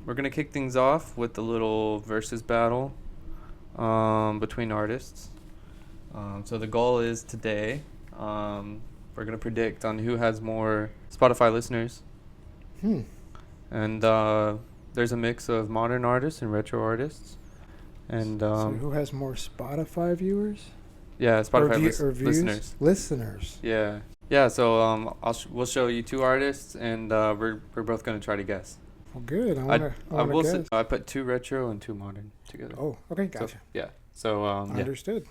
We're going to kick things off with a little versus battle between artists. So the goal is today, we're going to predict on who has more Spotify listeners. And there's a mix of modern artists and retro artists. And so who has more Spotify viewers? Yeah, Spotify listeners. Listeners. Yeah. So we'll show you two artists, and we're both gonna try to guess. Well, good. I want to guess. I put two retro and two modern together. Oh, okay, gotcha. So understood.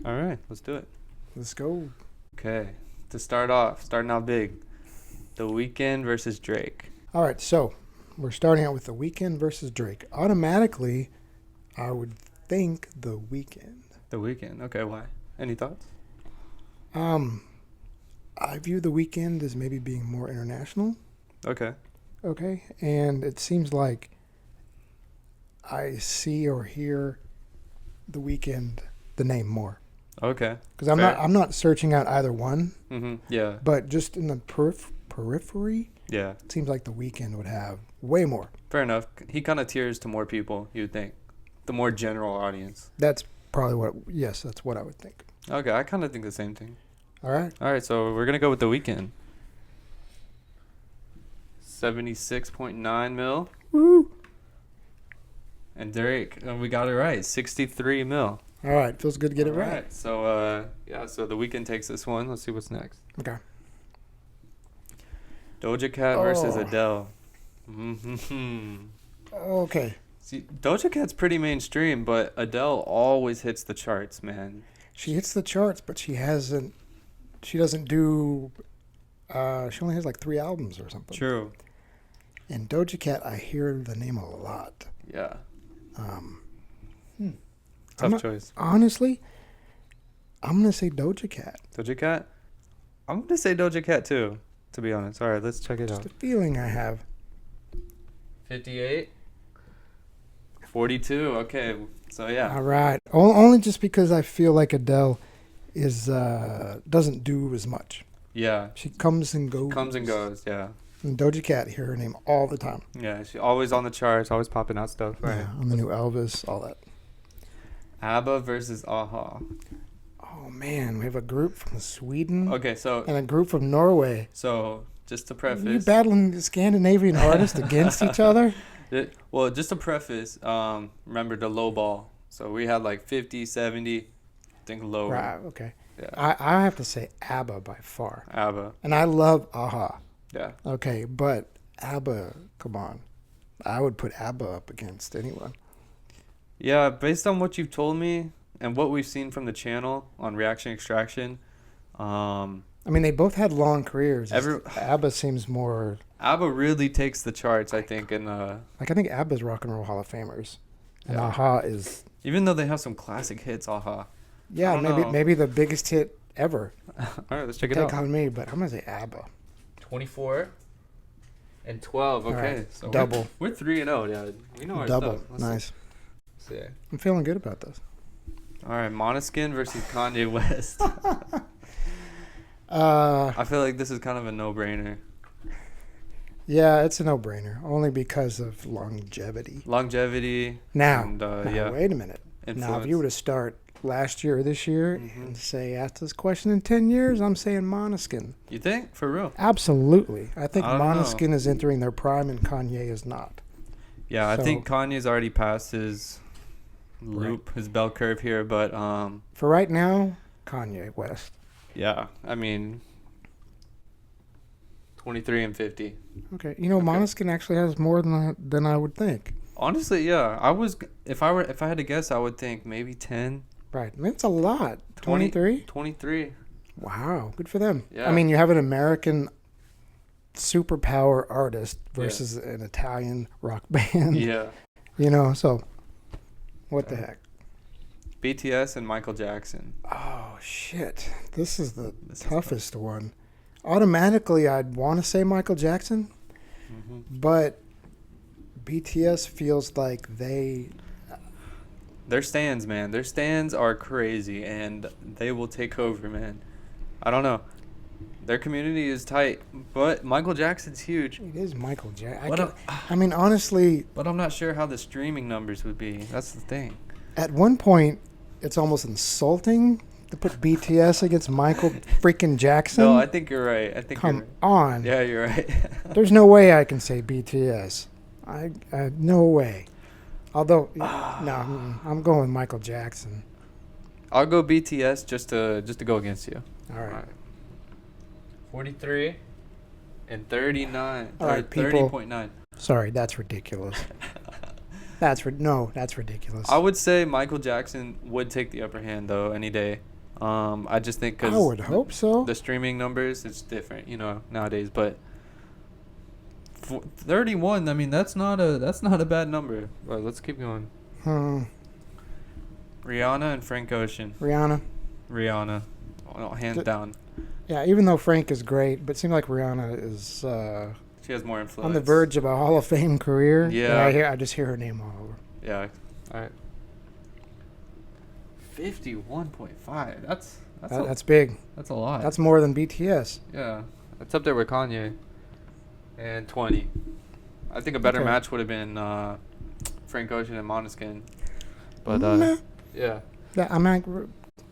All right, let's do it. Let's go. Okay, starting out big, The Weeknd versus Drake. All right, so we're starting out with The Weeknd versus Drake. Automatically, I would think The Weeknd. The Weeknd. Okay, why? Any thoughts? I view The Weeknd as maybe being more international. Okay. And it seems like I see or hear The Weeknd, the name more. Okay. Because I'm not searching out either one. Mm-hmm. Yeah. But just in the periphery, yeah, it seems like The Weeknd would have way more. Fair enough. He kind of tiers to more people, you'd think. The more general audience. That's probably that's what I would think. Okay, I kind of think the same thing. All right, so we're going to go with The Weeknd. 76.9 mil. Woo! And Drake, we got it right, 63 mil. All right, feels good to get it right. All right, so so The Weeknd takes this one. Let's see what's next. Okay. Doja Cat versus Adele. Mm-hmm. Okay. See, Doja Cat's pretty mainstream, but Adele always hits the charts, man. She hits the charts, but she doesn't do, she only has like 3 albums or something. True. And Doja Cat, I hear the name a lot. Yeah. Tough choice. Honestly, I'm going to say Doja Cat. Doja Cat? I'm going to say Doja Cat too, to be honest. All right, let's check it out. Just a feeling I have. 58. 42. Okay. So yeah. All right. Only just because I feel like Adele is doesn't do as much. Yeah. She comes and goes. Yeah. And Doja Cat, hear her name all the time. Yeah, she's always on the charts, always popping out stuff. Right. Yeah, on the new Elvis, all that. Abba versus Aha. Oh man, we have a group from Sweden. Okay, so and a group from Norway. So just to preface, are you battling Scandinavian artists against each other? Well, just to preface, remember the low ball. So we had like 50, 70, I think lower. Right, okay. Yeah. I have to say ABBA by far. ABBA. And I love Aha. Yeah. Okay, but ABBA, come on. I would put ABBA up against anyone. Yeah, based on what you've told me and what we've seen from the channel on Reaction Extraction. I mean, they both had long careers. ABBA seems more... ABBA really takes the charts, I think. And I think ABBA's Rock and Roll Hall of Famers. And Aha is... Even though they have some classic hits, Aha. Yeah, maybe the biggest hit ever. All right, let's check it out. Take on me, but I'm going to say ABBA. 24 and 12. Okay. Right. So double. We're 3-0. Yeah. We know our double. Stuff. Nice. See. I'm feeling good about this. All right, Måneskin versus Kanye West. I feel like this is kind of a no-brainer. Yeah, it's a no-brainer, only because of longevity. Now, wait a minute. Influence. Now, if you were to start last year or this year and say, ask this question in 10 years, I'm saying Måneskin. You think? For real? Absolutely. I think Måneskin is entering their prime and Kanye is not. Yeah, I think Kanye's already passed his loop, his bell curve here, but... for right now, Kanye West. Yeah, I mean... 23 and 50. Okay, Måneskin actually has more than I would think. Honestly, yeah. If I had to guess, I would think maybe 10. Right. I mean, it's a lot. 23? 23. Wow, good for them. Yeah. I mean, you have an American superpower artist versus an Italian rock band. Yeah. So what the heck? BTS and Michael Jackson. Oh, shit. This is the toughest one. Automatically, I'd want to say Michael Jackson, but BTS feels like their stands, man. Their stands are crazy, and they will take over, man. I don't know. Their community is tight, but Michael Jackson's huge. It is Michael Jackson. But I mean, honestly, but I'm not sure how the streaming numbers would be. That's the thing. at one point, it's almost insulting to put BTS against Michael freaking Jackson. No, I think you're right. Come on. Yeah, you're right. There's no way I can say BTS. No way. Although, no, I'm going with Michael Jackson. I'll go BTS just to go against you. All right. 43 and 39. All right, people. 30.9. Sorry, that's ridiculous. That's ridiculous. I would say Michael Jackson would take the upper hand though any day. I just think because I would hope so. The streaming numbers, it's different, nowadays. But 31, I mean, that's not a bad number. But let's keep going. Rihanna and Frank Ocean. Rihanna, hands down. Yeah, even though Frank is great, but it seems like Rihanna is she has more influence. on the verge of a Hall of Fame career. Yeah. I just hear her name all over. Yeah. All right. 51.5. That's big. That's a lot. That's more than BTS. Yeah. It's up there with Kanye. And 20. I think a better match would have been Frank Ocean and Måneskin. But yeah. I'm not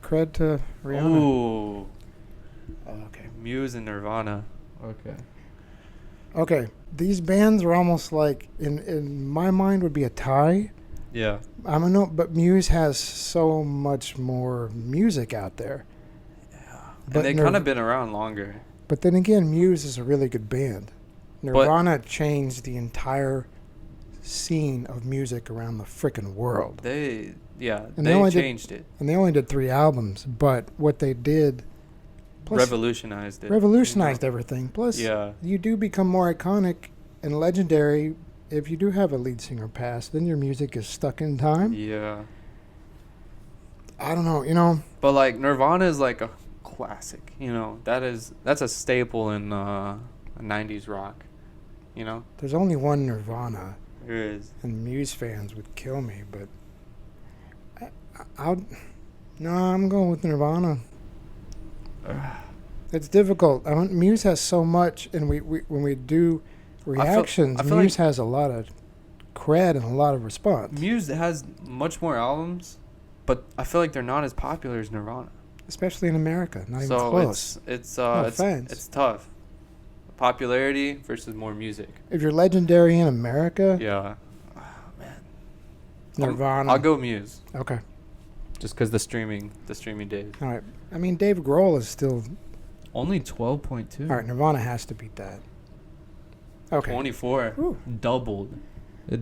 cred to Rihanna. Ooh. Okay. Muse and Nirvana. Okay. These bands are almost like in my mind would be a tie. Yeah. I don't know, but Muse has so much more music out there. Yeah. And they kind of been around longer. But then again, Muse is a really good band. Nirvana changed the entire scene of music around the frickin' world. They changed it. And they only did 3 albums, but what they did revolutionized it. Revolutionized everything. Plus, you do become more iconic and legendary if you do have a lead singer pass. Then your music is stuck in time. Yeah. I don't know, But like Nirvana is like a classic, that's a staple in 90s rock, There's only one Nirvana. There is. And Muse fans would kill me, but I'm going with Nirvana. It's difficult. Muse has so much, and when we do reactions, Muse has a lot of cred and a lot of response. Muse has much more albums, but I feel like they're not as popular as Nirvana. Especially in America, not even close. It's tough. Popularity versus more music. If you're legendary in America, yeah, man. Nirvana. I'll go Muse. Okay. Just because the streaming days. All right. I mean, Dave Grohl is still only 12.2. All right, Nirvana has to beat that. Okay. 24. Ooh. It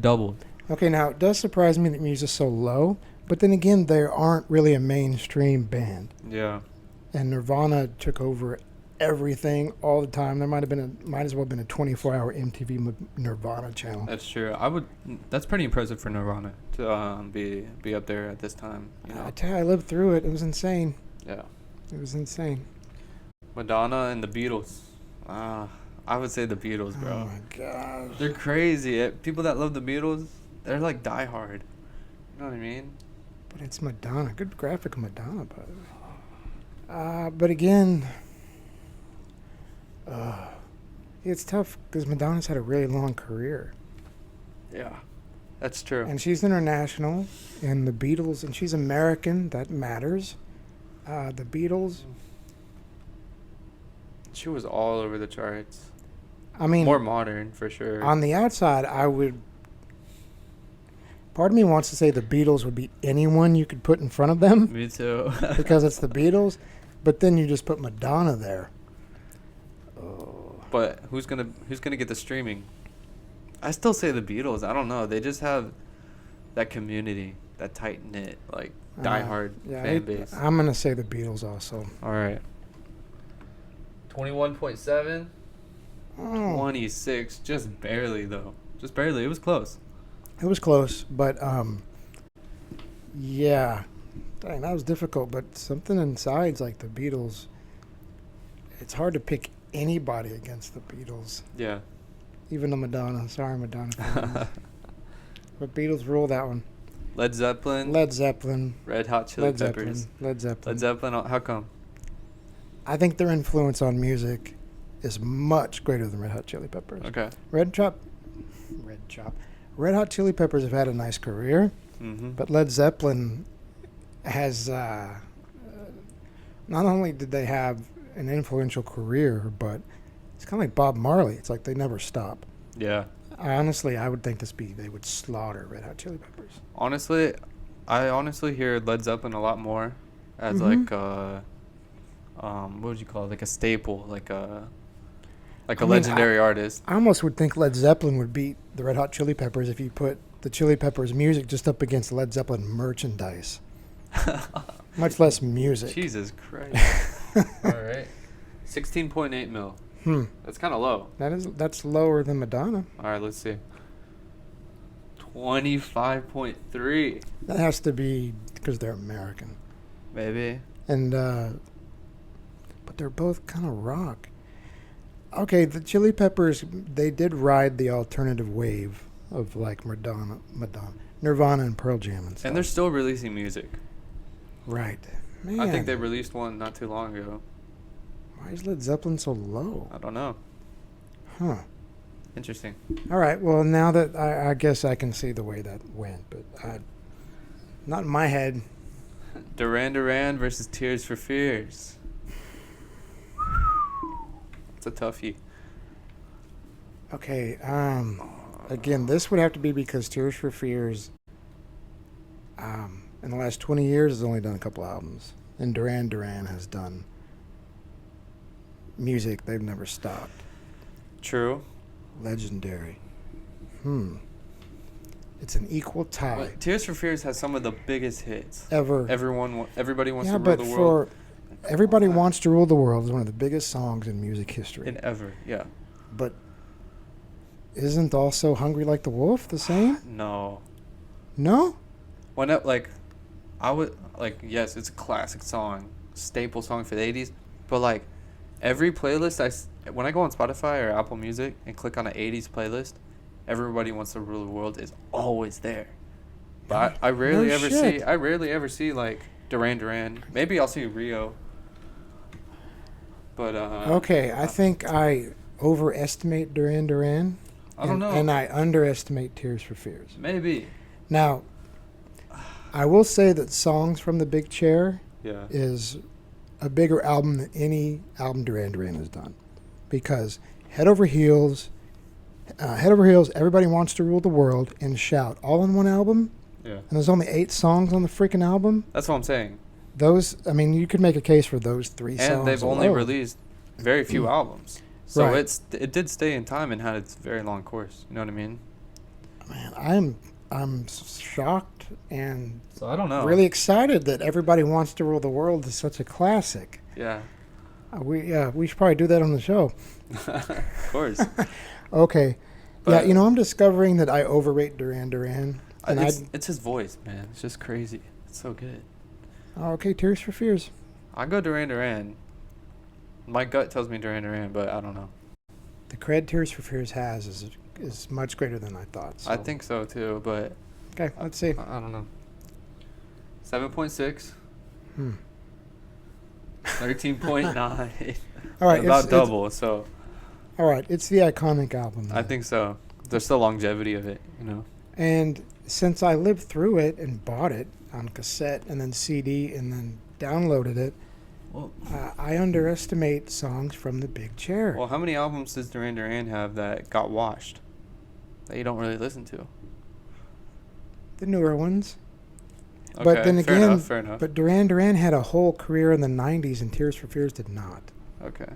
doubled. Okay, now it does surprise me that Muse is so low, but then again, they aren't really a mainstream band. Yeah. And Nirvana took over everything all the time. There might as well have been a 24-hour MTV Nirvana channel. That's true. That's pretty impressive for Nirvana to be up there at this time. I tell you, I lived through it. It was insane. Yeah. It was insane. Madonna and the Beatles. I would say the Beatles, bro. Oh my gosh. They're crazy. People that love the Beatles, they're like diehard. You know what I mean? But it's Madonna. Good graphic of Madonna, by the way. But again, it's tough because Madonna's had a really long career. Yeah, that's true. And she's international, and the Beatles, and she's American. That matters. The Beatles. She was all over the charts. I mean, more modern for sure. On the outside, part of me wants to say the Beatles would be anyone you could put in front of them. Me too. Because it's the Beatles, but then you just put Madonna there. But who's gonna get the streaming? I still say the Beatles. I don't know. They just have that community, that tight knit, like diehard fan base. I'm gonna say the Beatles also. All right. 21.7. 26. Just barely though. Just barely. It was close. It was close, but yeah. Dang, that was difficult. But something inside's like the Beatles. It's hard to pick anybody against the Beatles. Yeah. Even the Madonna. Sorry, Madonna. But Beatles rule that one. Led Zeppelin. Red Hot Chili Peppers. Led Zeppelin. How come? I think their influence on music is much greater than Red Hot Chili Peppers. Okay. Red Hot Chili Peppers have had a nice career, but Led Zeppelin has not only did they have an influential career, but it's kind of like Bob Marley. It's like they never stop. Yeah. Honestly, I would think they would slaughter Red Hot Chili Peppers. Honestly, I hear Led Zeppelin a lot more as like what would you call it? Like a staple, like a legendary artist. I almost would think Led Zeppelin would beat the Red Hot Chili Peppers if you put the Chili Peppers music just up against Led Zeppelin merchandise. Much less music. Jesus Christ. All right. 16.8 mil. That's kind of low. That's lower than Madonna. All right, let's see. 25.3. That has to be because they're American. Maybe. And but they're both kind of rock. Okay, the Chili Peppers, they did ride the alternative wave of like Madonna, Nirvana, and Pearl Jam and stuff. And they're still releasing music. Right. Man. I think they released one not too long ago. Why is Led Zeppelin so low? I don't know. Huh. Interesting. All right. Well, now that I guess I can see the way that went, but not in my head. Duran versus Tears for Fears. It's a toughie. Okay. Again, this would have to be because Tears for Fears, in the last 20 years, has only done a couple albums, and Duran has done music they've never stopped. True. Legendary. It's an equal tie. But Tears for Fears has some of the biggest hits ever. Everybody wants to rule the world. Yeah, but for Everybody Wants to Rule the World is one of the biggest songs in music history. Yeah. But isn't also Hungry Like the Wolf the same? No. No? Yes, it's a classic song, staple song for the 80s, but every playlist when I go on Spotify or Apple Music and click on an 80s playlist, Everybody Wants to Rule the World is always there. But I rarely ever see Duran. Maybe I'll see Rio. But okay, I think I overestimate Duran. I don't know. And I underestimate Tears for Fears. Maybe. Now, I will say that Songs from the Big Chair is a bigger album than any album Duran has done. Because Head Over Heels, Everybody Wants to Rule the World, and Shout, all in one album. Yeah. And there's only 8 songs on the freaking album. That's what I'm saying. You could make a case for those 3 songs. And they've only released very few albums. So right. it did stay in time and had its very long course. You know what I mean? Man, I'm shocked and so I don't know. Really excited that Everybody Wants to Rule the World is such a classic. Yeah. We should probably do that on the show. Of course. Okay. But, I'm discovering that I overrate Duran. And it's his voice, man. It's just crazy. It's so good. Okay, Tears for Fears. I go Duran. My gut tells me Duran, but I don't know. The cred Tears for Fears has is much greater than I thought. So. I think so too, but okay, let's see. I don't know. 7.6. 13.9. All right, about double. So. All right, it's the iconic album. I think so. There's the longevity of it, And since I lived through it and bought it on cassette and then CD and then downloaded it, I underestimate Songs from the Big Chair. Well, how many albums does Duran have that got washed that you don't really listen to? The newer ones. Okay, but then again, fair enough. But Duran had a whole career in the 90s and Tears for Fears did not. Okay.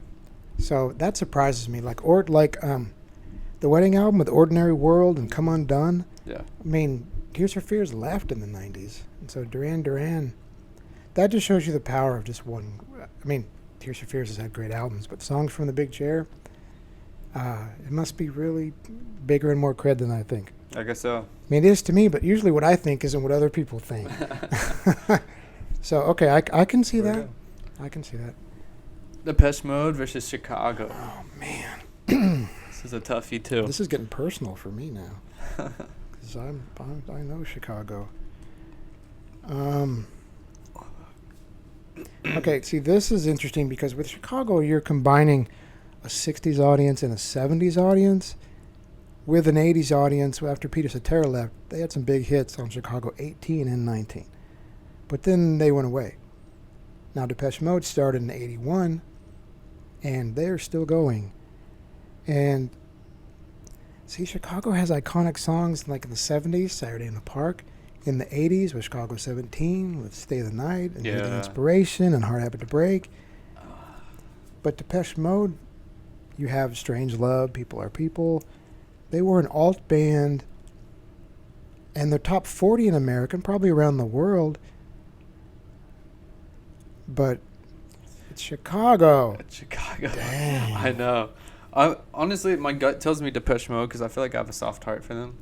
So that surprises me. The Wedding album with Ordinary World and Come Undone. Yeah. I mean, Tears for Fears left in the 90s. And so Duran, that just shows you the power of just one. I mean, Tears for Fears has had great albums, but Songs from the Big Chair, it must be really bigger and more cred than I think. I guess so. I mean, it is to me, but usually what I think isn't what other people think. So, okay, I can see that. I can see that. Depeche Mode versus Chicago. Oh, man. This is a toughie, too. This is getting personal for me now. Because I know Chicago. Okay, see, this is interesting because with Chicago, you're combining a 60s audience and a 70s audience with an 80s audience. After Peter Cetera left, they had some big hits on Chicago 18 and 19. But then they went away. Now, Depeche Mode started in 81, and they're still going. And see, Chicago has iconic songs like in the 70s, Saturday in the Park. In the 80s with Chicago 17, with Stay the Night, and The Inspiration, and Heart Habit to Break. But Depeche Mode, you have Strange Love, People Are People. They were an alt band, and they're top 40 in America, and probably around the world. But it's Chicago. It's Chicago. Dang. I know. Honestly, my gut tells me Depeche Mode because I feel like I have a soft heart for them.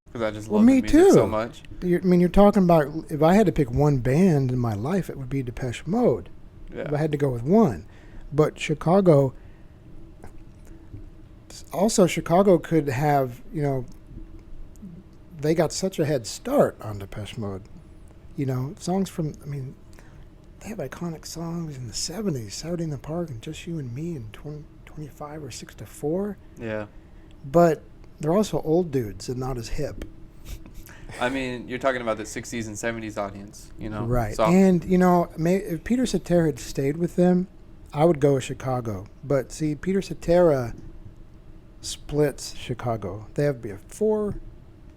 Because I just love the music so much. You're talking about, if I had to pick one band in my life, it would be Depeche Mode. Yeah. If I had to go with one. But Chicago, also Chicago could have, they got such a head start on Depeche Mode. Songs from, they have iconic songs in the 70s, Saturday in the Park and Just You and Me and 25 or 6 to 4. Yeah. But they're also old dudes and not as hip. You're talking about the 60s and 70s audience, Right. So And, if Peter Cetera had stayed with them, I would go with Chicago. But, see, Peter Cetera splits Chicago. They have before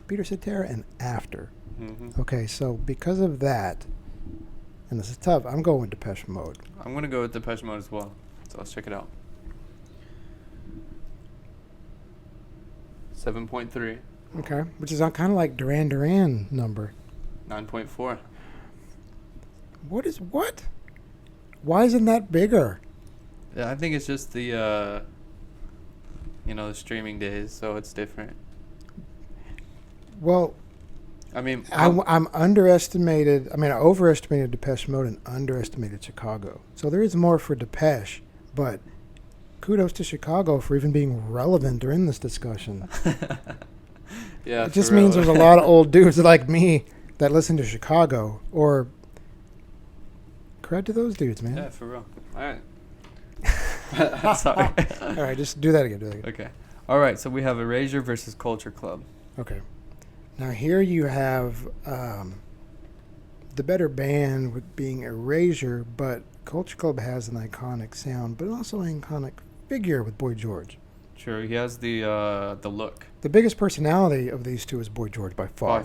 Peter Cetera and after. Mm-hmm. Okay, so because of that, and this is tough, I'm going with Depeche Mode. I'm going to go with Depeche Mode as well. So let's check it out. 7.3. Okay, which is kind of like Duran number. 9.4. What? Why isn't that bigger? Yeah, I think it's just the, the streaming days, so it's different. Well, I'm underestimated. I overestimated Depeche Mode and underestimated Chicago. So there is more for Depeche, but kudos to Chicago for even being relevant during this discussion. Yeah, it just means there's a lot of old dudes like me that listen to Chicago. Or credit to those dudes, man. Yeah, for real. All right. Sorry. All right, just do that again. Okay. All right, so we have Erasure versus Culture Club. Okay. Now here you have the better band with being Erasure, but Culture Club has an iconic sound, but also an iconic figure with Boy George. Sure, he has the look. The biggest personality of these two is Boy George by far.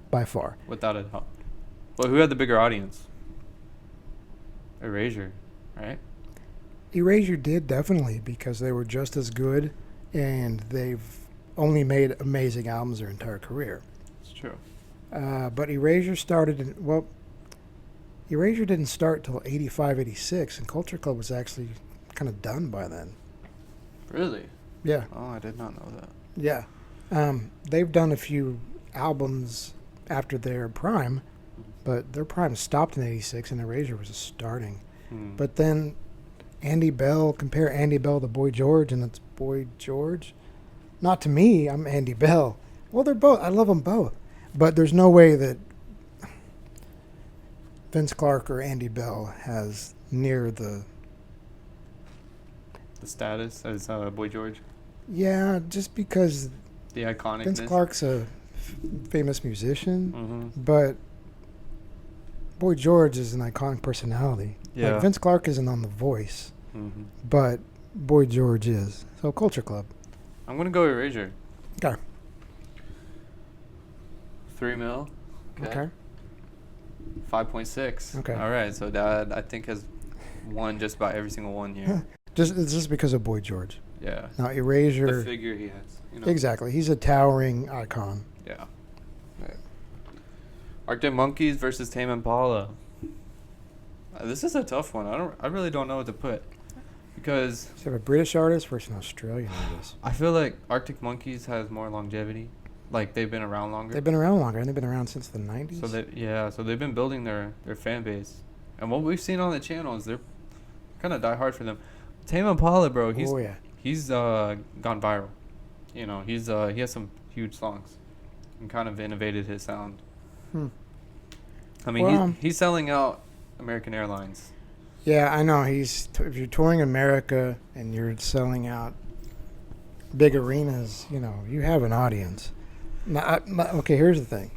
By far. Without a doubt. Well, who had the bigger audience? Erasure, right? Erasure did, definitely, because they were just as good, and they've only made amazing albums their entire career. It's true. But Erasure started Erasure didn't start till 85, 86, and Culture Club was actually kind of done by then. Really? Yeah. Oh, I did not know that. Yeah. They've done a few albums after their prime, but their prime stopped in 86, and Erasure was just starting. But then compare Andy Bell to Boy George, and it's Boy George. Not to me, I'm Andy Bell. Well, they're both. I love them both. But there's no way that Vince Clarke or Andy Bell has near the status as Boy George. Yeah, just because the iconicness. Vince Clarke's a famous musician, mm-hmm. but Boy George is an iconic personality. Yeah. Like Vince Clarke isn't on The Voice, mm-hmm. but Boy George is. So Culture Club. I'm gonna go Erasure. Okay. 3 mil. Okay. 5.6. Okay. All right. So Dad, I think, has won just about every single one here. It's just because of Boy George. Yeah. Now Erasure. The figure he has. Exactly. He's a towering icon. Yeah. Right. Arctic Monkeys versus Tame Impala. This is a tough one. I really don't know what to put, because you have a British artist versus an Australian artist. I feel like Arctic Monkeys has more longevity. Like, they've been around longer. They've been around longer, and they've been around since the 90s. So they've been building their fan base. And what we've seen on the channel is they're kind of die hard for them. Tame Impala, bro, he's gone viral. He has some huge songs and kind of innovated his sound. Well, he's selling out American Airlines. Yeah, I know. If you're touring America and you're selling out big arenas, you have an audience. Now, okay, here's the thing.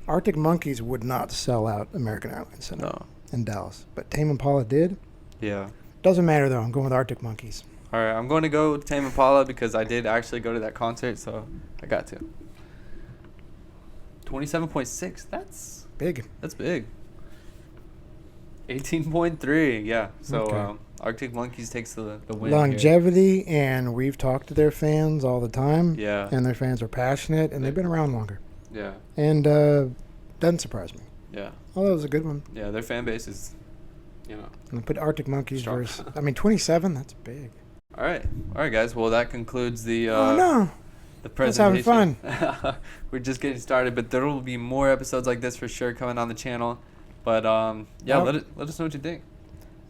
Arctic Monkeys would not sell out American Airlines Center in Dallas, but Tame Impala did. Yeah. Doesn't matter, though. I'm going with Arctic Monkeys. All right, I'm going to go with Tame Impala because I did actually go to that concert, so I got to. 27.6. That's big. That's big. 18.3. Yeah. So Okay. Arctic Monkeys takes the win. Longevity, and we've talked to their fans all the time. Yeah. And their fans are passionate, and they've been around longer. Yeah. And doesn't surprise me. Yeah. Oh, that was a good one. Yeah, their fan base is, And put Arctic Monkeys strong. versus. 27. That's big. All right, guys. Well, that concludes the. Oh no. The Let's having presentation. fun. We're just getting started, but there will be more episodes like this for sure coming on the channel. But Yep. let us know what you think.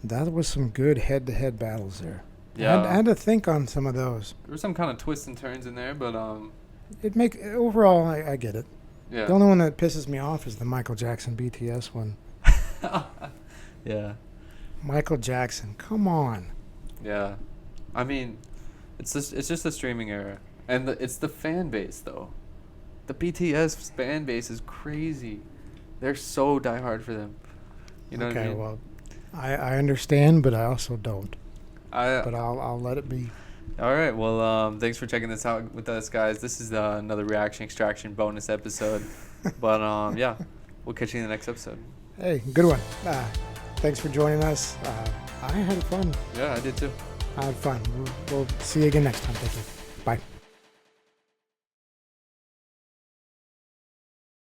That was some good head-to-head battles there. Yeah. I had to think on some of those. There were some kind of twists and turns in there, but Overall, I get it. yeah. The only one that pisses me off is the Michael Jackson BTS one. Yeah. Michael Jackson, come on. Yeah. I mean, it's just the streaming era, and it's the fan base though. The BTS fan base is crazy. They're so diehard for them. You know what I Okay, mean? well, I understand, but I also don't. But I'll let it be. All right. Well, thanks for checking this out with us, guys. This is another Reaction Extraction bonus episode. But yeah, we'll catch you in the next episode. Hey, good one. Thanks for joining us. I had fun. Yeah, I did too. I had fun. We'll see you again next time. Thank you. Bye.